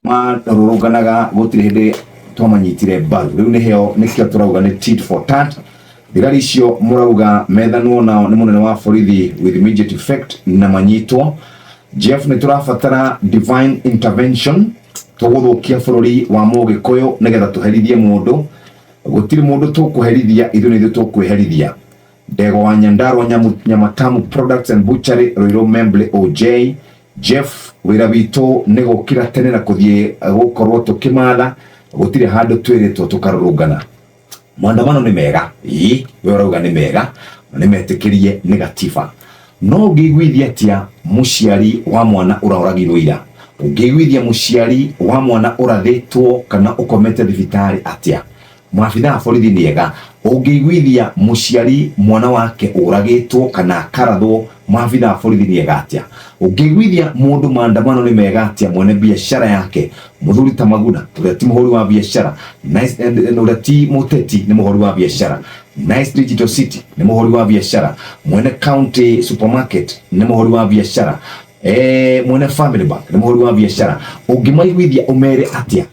marũrũnganaga gũtirĩ hĩndĩ twamanyitire mbaru. Rĩu nĩheo nĩkĩo tũrauga nĩ tit for tat. Thigari icio mũrauga methanwo nao nĩ mũnene wa borithi with immediate effect na manyitwo. Jeff, nĩ tũrabatara divine intervention tũgũthũkia bũrũri wa Mũgĩkũyũ nĩgetha tũherithie mũndũ. Gũtirĩ mũndũ tũkũherithia, ithuĩ nĩ ithuĩ tũkwĩherithia. Ndego wa Nyandarua Nyamatamu Products and Butchery Roiro Memble OJ. Jeff, wĩra witũ nĩ gũkĩra tene na kũthiĩ gũkorwo tũkĩmatha, gũtirĩ handũ twĩrĩtwo tũkarũrũngana. Maandamano nĩ mega, we ũrauga nĩ mega, na nĩ metĩkĩrie nĩ gatiba. No ũngĩiguithia atĩa mũciari wa mwana ũroragirwo ira? Ũngĩiguithia mũciari wa mwana ũrathĩtwo kana ũkomete thibitarĩ atĩa? Maabitha a borithi nĩ ega. Ũngĩiguithia mũciari mwana wake ũragĩtwo kana akarathwo, maabitha a borithi nĩ ega atĩa? Ũngĩiguithia mũndũ maandamano nĩ mega atĩa mwene biacara yake, Mũthuri ta Maguna ũrĩa ti mũhũri wa biacara, ũrĩa ti mũteti nĩ mũhũri wa biacara, Nice Digital City nĩ mũhũri wa biacara, mwene County Supermarket nĩ mũhũri wa biacara, mwene Family Bank nĩ mũhũri wa biacara. Ũngĩmaiguithia ũmere atĩa?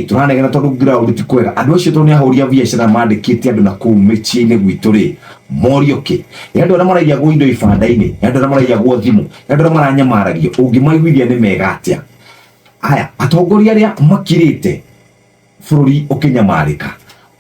Turanegena tondũ ground ti kwega. Andũ acio tondũ nĩ ahũri a biacara mandĩkĩte andũ na kũu mĩciĩ-inĩ gwitũ rĩ, morio kĩ? Andũ arĩa maraia gwo indo ibanda-inĩ, andũ arĩa maraia gwo thimũ, andũ arĩa maranyamaragia, ũngĩmaiguithia nĩ mega atĩa? Aya, atongoria arĩa makirĩte bũrũri ũkĩnyamarĩka,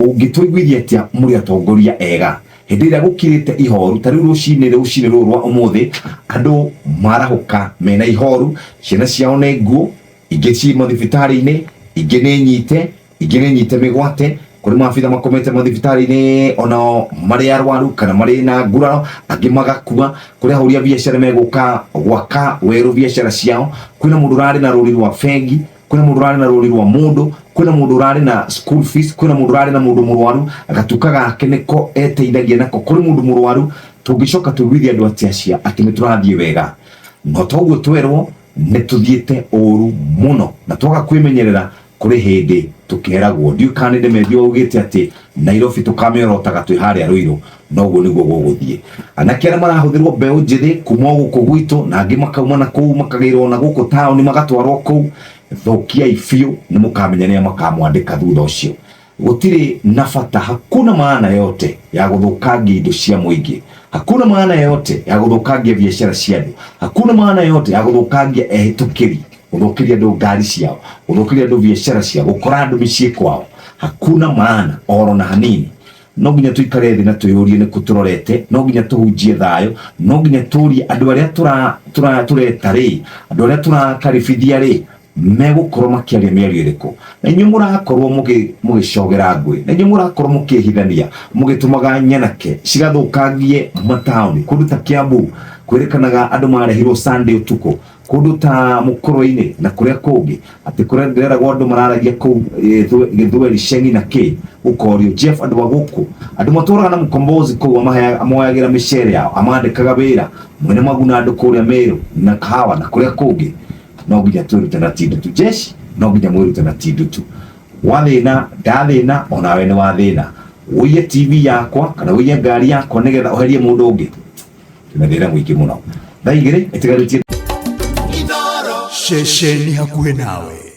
ũngĩtũiguithia atĩa mũrĩ atongoria ega? Hĩndĩ ĩrĩa gũkirĩte ihoru, ta rĩu rũcinĩ rũrũ rwa ũmũthĩ, andũ marahũka mena ihoru, ciana ciao nĩ nguũ, ingĩ ci mathibitarĩ-inĩ, ingĩ nĩ nyite mĩgwate, kũrĩ maabitha makomete mathibitarĩ-inĩ onao marĩ arwaru kana marĩ na nguraro, angĩ magakua. Kũrĩ ahũri a biacara megũka gwaka werũ biacara ciao. Kwĩna mũndũ ũrarĩ na rũri rwa bengi, kwĩna mũndũ ũrarĩ na rũri rwa mũndũ, kwĩna mũndũ ũrarĩ na school fees, kwĩna mũndũ ũrarĩ na mũndũ mũrwaru, agatuka gake nĩko eteithagia nako. Kũrĩ mũndũ mũrwaru, tũngĩcoka tũiguithie andũ atia atĩ nĩ tũrathiĩ wega? No toguo twerwo nĩ tũthiĩte ũru mũno na twaga kwĩmenyerera. Kũrĩ hĩndĩ tũkeragwo, ndiũ kana nĩ Ndemethio ugĩte atĩ Nairobi tũkamĩorotaga twĩ harĩa Ruiru, no ũguo nĩguo gũgũthiĩ. Anake arĩa marahũthĩrwo mbeũ njĩthĩ kuma gũkũ gwitũ na angĩ makauma na kũu makagĩrwo na gũkũ taũni magatwarwo kũu, thũkiai biũ, nĩ mũkamenya nĩa makamwandĩka thutha ũcio. Gũtirĩ na bata, hakuna maana yote ya gũthũkangia indo cia mũingĩ, hakuna maana yote ya gũthũkangia biacara cia andũ, hakuna maana yote ya gũthũkangia ehĩtũkĩri, gũthũkĩria andũ ngari ciao, gũthũkĩria andũ biacara ciao, gũkora andũ mĩciĩ kwao. Hakuna maana oro na hanini. No nginya tuikare thĩ na twĩyũrie nĩkũ tũrorete, no nginya tũhunjie thayũ, no nginya tũrie andũ arĩa tureta rĩ, andũ arĩa tũrakaribithia rĩ, megũkorwo makĩaria mĩario ĩrĩkũ? Na inyuĩ mũrakorwo mũgĩcogera ngũĩ, na inyuĩ mũrakorwo mũkĩhithania, mũgĩtũmaga nyanake cigathũkangie mataũni. Kũndũ ta Kiambu kwĩrĩkanaga andũ marehirwo Sunday ũtukũ, kũndũ ta Mũkũrwe-inĩ na kũrĩa kũngĩ atĩ kũrĩa ndĩreragwo andũ mararagia kũu Gĩthweri, Ceng'i na kĩ ũkorio. Jeff, andũ a gũkũ, andũ matũraga na Mkombozi kũu amoyagĩra mĩcere yao, amandĩkaga wĩra, mwene Maguna andũ kũrĩa Meru na Kahawa na kũrĩa kũngĩ. No nginya twĩrute na ti ndutu. Jeshi, no nginya mwĩrute na ti ndutu. Wathĩna ndathĩna, onawe nĩ wathĩna. Ũiye TV yakwa kana ũiye ngari yakwa nĩgetha ũherie mũndũ ũngĩ, twĩna thĩna mũingĩ mũno. Thaa igĩrĩ ĩtigarĩtie Shesheni hakuhĩ nawe.